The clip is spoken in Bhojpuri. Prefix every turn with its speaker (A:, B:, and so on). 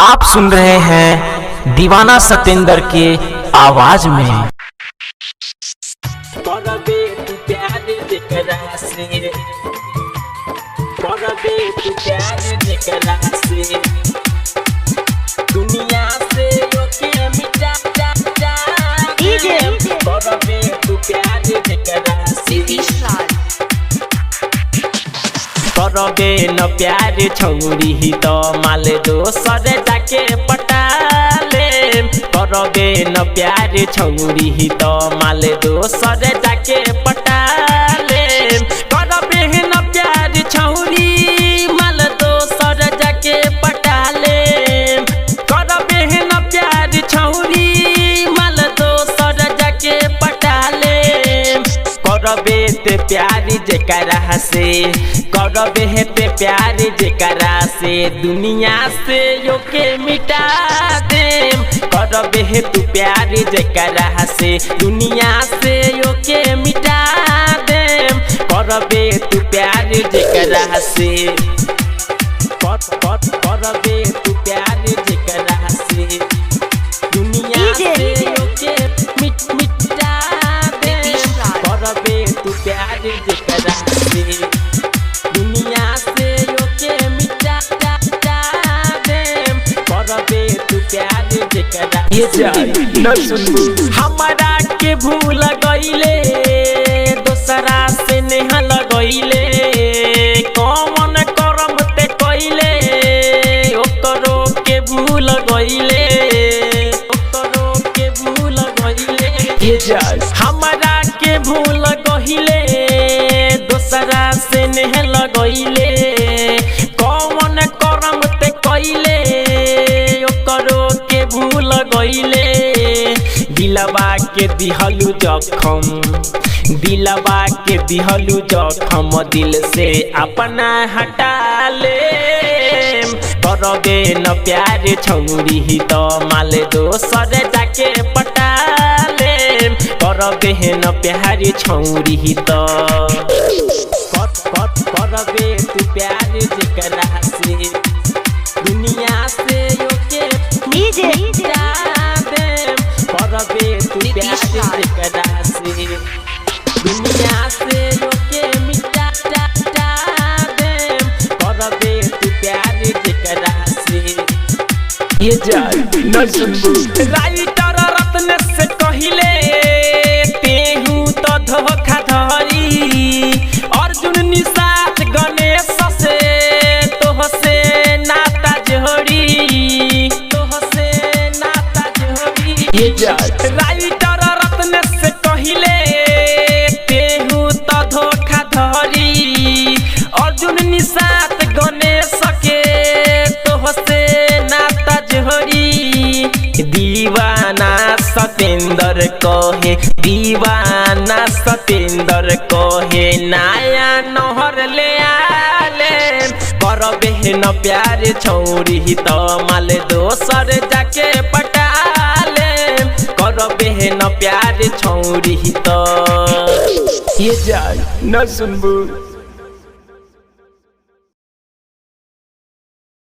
A: आप सुन रहे हैं दीवाना सतेंद्र के आवाज में।
B: दुनिया से ओके मिटा डीजे करबे तू प्यार जेकरा से करबे न प्यार छौरी ही तो माल दोसर जाके पटाले। करबे न प्यार छौरी ही तो माल दोसर जाके पटाले। करबे न प्यार छौरी माल दोसर जाके पटाले। करबे न प्यार छौरी माल दोसर जाके पटाले। करबे ते प्यार जेकरा से करबे ते प्यार जेकरा से दुनिया से ओके मिटा दे। करबे तू प्यार जेकरा से दुनिया से ओके मिटा दे। करबे तू प्यार जेकरा से करबे तू प्यार जेकरा से दुनिया से ओके मिटा दे। करबे तू प्यार जेकरा से दुनिया से ओके मिटा दे। करबे तू प्यार जेकरा से हमारा के भूल गईले दोसरा से नेह लगईले। कौन करम ते कइले ओकरो के भूल गईले। ओकरो के भूल गईले हमारा के भूल गईले दोसरा से नेह लगईले। कौन करम ते कइले ओकरो के भूल गईले। दिलवा के दिहलु जखम दिलवा के दिहलु जखम दिल से अपना हटा ले। करबे न प्यार छौरी ही तो माल दोसर जाके पटाले। करबे न प्यार छौरी ही तो करबे तू प्यार जेकरा से दुनिया से ओके मिटा दे। करबे तू प्यार जेकरा से दुनिया से ओके मिटा दे। करबे तू प्यार जेकरा से राइटर रत्न से कहिले तेहू तो धोखा धरी। अर्जुन निषाद गणेश से तोह से नाता जोड़ी। तोह से नाता जोड़ी राइटर रत्न से कहिले तेहू तो धोखा धरी। अर्जुन निषाद गणेश के तोह से नाता जोड़ी। दीवाना सतेंद्र कहे दीवाना सतेंद्र कहे नया नहर ले आले। करबे न प्यार छौरी तो माल दोसर जाके पटाले। करबे न प्यार छौरी तो न सुनबू।